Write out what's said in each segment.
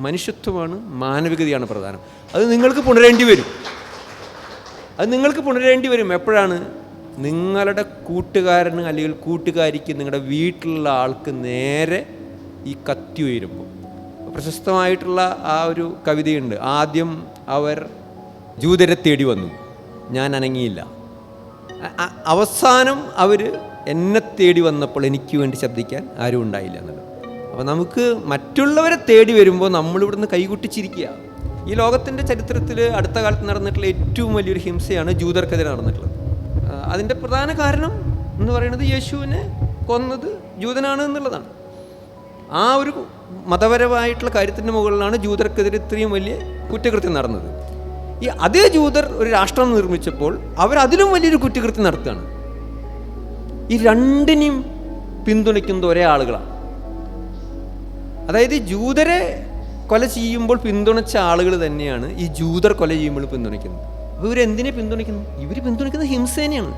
മനുഷ്യത്വമാണ്, മാനവികതയാണ് പ്രധാനം. അത് നിങ്ങൾക്ക് പുണരേണ്ടി വരും. എപ്പോഴാണ്? നിങ്ങളുടെ കൂട്ടുകാരന് അല്ലെങ്കിൽ കൂട്ടുകാരിക്ക്, നിങ്ങളുടെ വീട്ടിലുള്ള ആൾക്ക് നേരെ ഈ കത്തി ഉയരുമ്പോൾ. പ്രശസ്തമായിട്ടുള്ള ആ ഒരു കവിതയുണ്ട്. ആദ്യം അവർ ജൂതരെ തേടി വന്നു, ഞാൻ അനങ്ങിയില്ല. അവസാനം അവർ എന്നെ തേടി വന്നപ്പോൾ എനിക്ക് വേണ്ടി ശബ്ദിക്കാൻ ആരും ഉണ്ടായില്ല എന്നുള്ളത്. അപ്പോൾ നമുക്ക് മറ്റുള്ളവരെ തേടി വരുമ്പോൾ നമ്മളിവിടുന്ന് കൈകൊട്ടിച്ചിരിക്കുക. ഈ ലോകത്തിൻ്റെ ചരിത്രത്തിൽ അടുത്ത കാലത്ത് നടന്നിട്ടുള്ള ഏറ്റവും വലിയൊരു ഹിംസയാണ് ജൂതർക്കെതിരെ നടന്നിട്ടുള്ളത്. അതിൻ്റെ പ്രധാന കാരണം എന്ന് പറയുന്നത് യേശുവിനെ കൊന്നത് ജൂതനാണ് എന്നുള്ളതാണ്. ആ ഒരു മതപരമായിട്ടുള്ള കാര്യത്തിൻ്റെ മുകളിലാണ് ജൂതർക്കെതിരെ ഇത്രയും വലിയ കുറ്റകൃത്യം നടന്നത്. ഈ അതേ ജൂതർ ഒരു രാഷ്ട്രം നിർമ്മിച്ചപ്പോൾ അവരതിലും വലിയൊരു കുറ്റകൃത്യം നടത്തുകയാണ്. ഈ രണ്ടിനെയും പിന്തുണയ്ക്കുന്നത് ഒരേ ആളുകളാണ്. അതായത് ജൂതരെ കൊല ചെയ്യുമ്പോൾ പിന്തുണച്ച ആളുകൾ തന്നെയാണ് ഈ ജൂതർ കൊല ചെയ്യുമ്പോൾ പിന്തുണയ്ക്കുന്നത്. അപ്പോൾ ഇവരെന്തിനെ പിന്തുണയ്ക്കുന്നു? ഇവർ പിന്തുണയ്ക്കുന്നത് ഹിംസേനെയാണ്.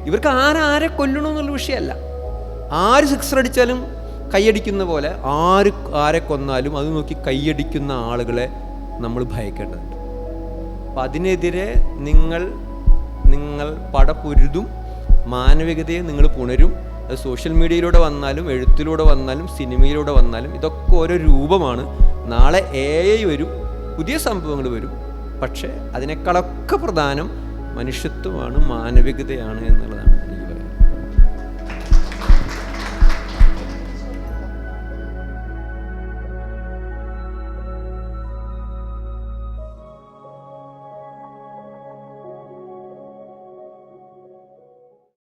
ഇവർക്ക് ആരെ കൊല്ലണമെന്നുള്ള വിഷയമല്ല. ആര് സിക്സർ അടിച്ചാലും കൈയടിക്കുന്ന പോലെ ആരെ കൊന്നാലും അത് നോക്കി കൈയടിക്കുന്ന ആളുകളെ നമ്മൾ ഭയക്കേണ്ടതുണ്ട്. അപ്പം അതിനെതിരെ നിങ്ങൾ പടപൊരുതും, മാനവികതയെ നിങ്ങൾ പുണരും. അത് സോഷ്യൽ മീഡിയയിലൂടെ വന്നാലും എഴുത്തിലൂടെ വന്നാലും സിനിമയിലൂടെ വന്നാലും ഇതൊക്കെ ഓരോ രൂപമാണ്. നാളെ AI വരും, പുതിയ സംഭവങ്ങൾ വരും. പക്ഷേ അതിനേക്കാളൊക്കെ പ്രധാനം മനുഷ്യത്വമാണ്, മാനവികതയാണ് എന്നുള്ളതാണ്.